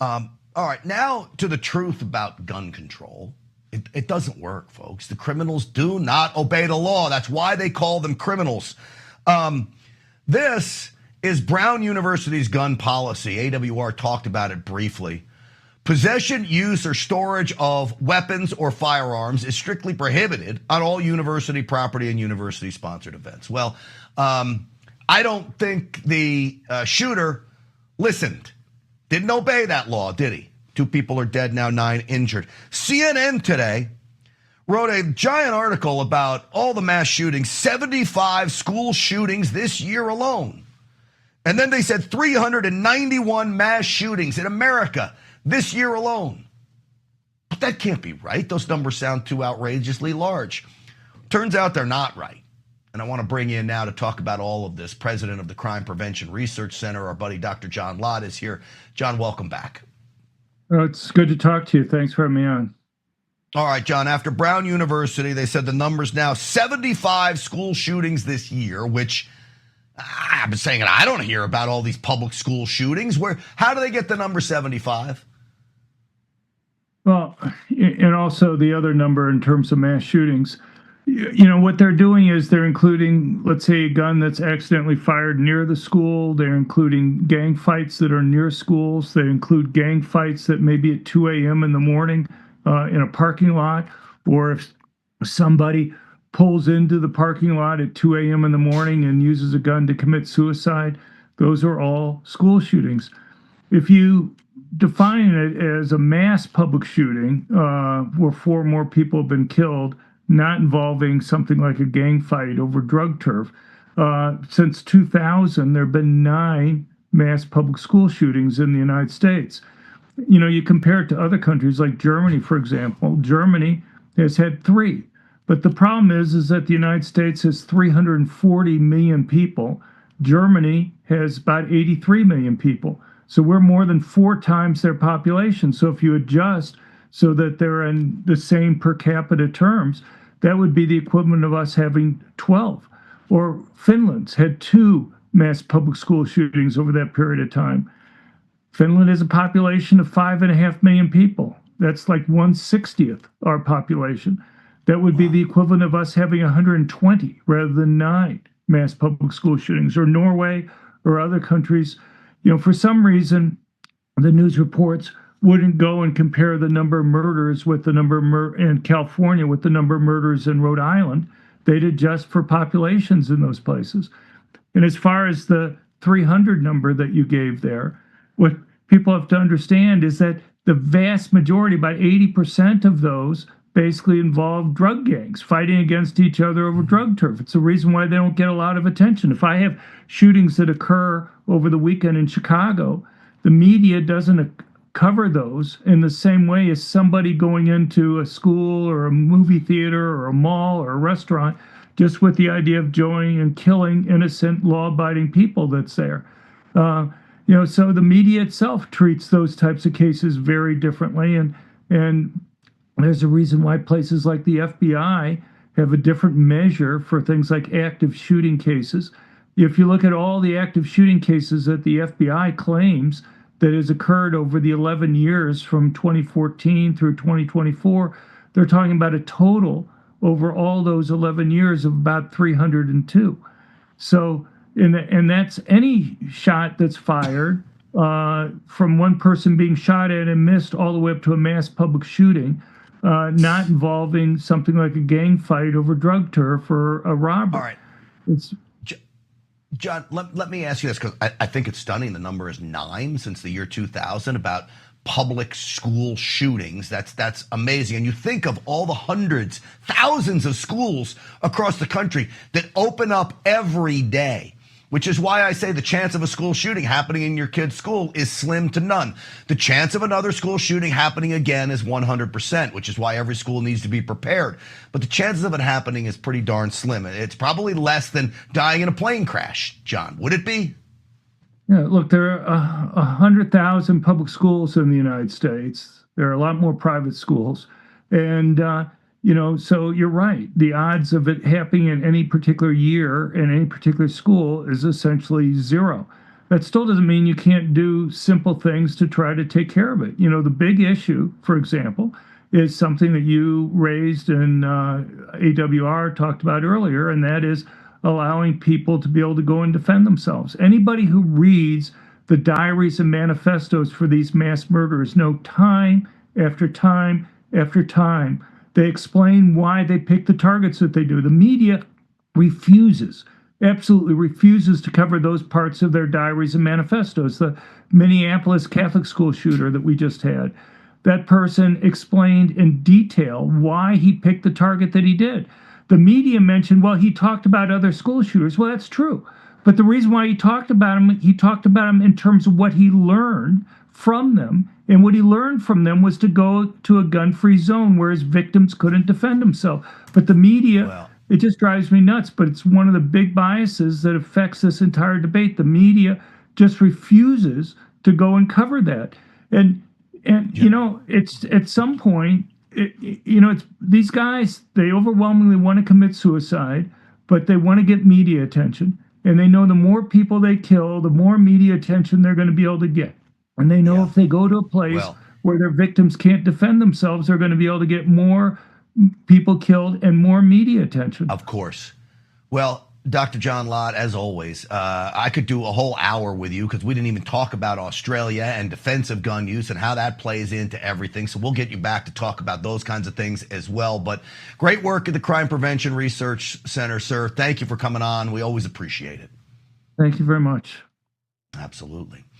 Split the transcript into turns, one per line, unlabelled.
All right, now to the truth about gun control. It doesn't work, folks. The criminals do not obey the law. That's why they call them criminals. This is Brown University's gun policy. AWR talked about it briefly. Possession, use, or storage of weapons or firearms is strictly prohibited on all university property and university-sponsored events. Well, I don't think the shooter listened. Didn't obey that law, did he? 2 people are dead now, 9 injured. CNN today wrote a giant article about all the mass shootings, 75 school shootings this year alone. And then they said 391 mass shootings in America this year alone. But that can't be right. Those numbers sound too outrageously large. Turns out they're not right. And I want to bring in now to talk about all of this. President of the Crime Prevention Research Center, our buddy Dr. John Lott is here. John, welcome back.
Oh, it's good to talk to you. Thanks for having me on.
All right, John, after Brown University, they said the number's now 75 school shootings this year, which I've been saying, I don't hear about all these public school shootings. How do they get the number 75?
Well, and also the other number in terms of mass shootings, what they're doing is they're including, let's say, a gun that's accidentally fired near the school. They're including gang fights that are near schools. They include gang fights that may be at 2 a.m. in the morning in a parking lot, or if somebody pulls into the parking lot at 2 a.m. in the morning and uses a gun to commit suicide. Those are all school shootings. If you define it as a mass public shooting where 4 more people have been killed, not involving something like a gang fight over drug turf. Since 2000, there have been 9 mass public school shootings in the United States. You compare it to other countries like Germany, for example. Germany has had 3. But the problem is that the United States has 340 million people. Germany has about 83 million people. So we're more than 4 times their population. So if you adjust so that they're in the same per capita terms, that would be the equivalent of us having 12. Or Finland's had 2 mass public school shootings over that period of time. Finland has a population of 5.5 million people. That's like 1/60th our population. That would be the equivalent of us having 120 rather than 9 mass public school shootings. Or Norway or other countries, for some reason, the news reports wouldn't go and compare the number of murders with the number in California with the number of murders in Rhode Island. They'd adjust for populations in those places. And as far as the 300 number that you gave there, what people have to understand is that the vast majority, about 80% of those, basically involve drug gangs fighting against each other over drug turf. It's the reason why they don't get a lot of attention. If I have shootings that occur over the weekend in Chicago, the media doesn't cover those in the same way as somebody going into a school or a movie theater or a mall or a restaurant just with the idea of joining and killing innocent, law-abiding people that's there. So the media itself treats those types of cases very differently, and there's a reason why places like the FBI have a different measure for things like active shooting cases. If you look at all the active shooting cases that the FBI claims that has occurred over the 11 years from 2014 through 2024, they're talking about a total over all those 11 years of about 302. So, and that's any shot that's fired from one person being shot at and missed all the way up to a mass public shooting, not involving something like a gang fight over drug turf or a robbery.
All right. John, let me ask you this, because I think it's stunning. The number is 9 since the year 2000 about public school shootings. That's amazing. And you think of all the hundreds, thousands of schools across the country that open up every day, which is why I say the chance of a school shooting happening in your kid's school is slim to none. The chance of another school shooting happening again is 100%, which is why every school needs to be prepared. But the chances of it happening is pretty darn slim. It's probably less than dying in a plane crash, John. Would it be?
Yeah, look, there are 100,000 public schools in the United States. There are a lot more private schools. And so you're right. The odds of it happening in any particular year in any particular school is essentially 0. that still doesn't mean you can't do simple things to try to take care of it. You know, the big issue, for example, is something that you raised and AWR talked about earlier, and that is allowing people to be able to go and defend themselves. Anybody who reads the diaries and manifestos for these mass murderers know time after time after time, they explain why they pick the targets that they do. The media refuses, absolutely refuses to cover those parts of their diaries and manifestos. The Minneapolis Catholic school shooter that we just had, that person explained in detail why he picked the target that he did. The media mentioned, well, he talked about other school shooters. Well, that's true. But the reason why he talked about them in terms of what he learned from them. And what he learned from them was to go to a gun-free zone where his victims couldn't defend themselves. But the media,
Well,
it just drives me nuts. But it's one of the big biases that affects this entire debate. The media just refuses to go and cover that. And you know, it's at some point, it's these guys, they overwhelmingly want to commit suicide, but they want to get media attention. And they know the more people they kill, the more media attention they're going to be able to get. And they know if they go to a place where their victims can't defend themselves, they're going to be able to get more people killed and more media attention.
Of course. Well, Dr. John Lott, as always, I could do a whole hour with you because we didn't even talk about Australia and defensive gun use and how that plays into everything. So we'll get you back to talk about those kinds of things as well. But great work at the Crime Prevention Research Center, sir. Thank you for coming on. We always appreciate it.
Thank you very much.
Absolutely.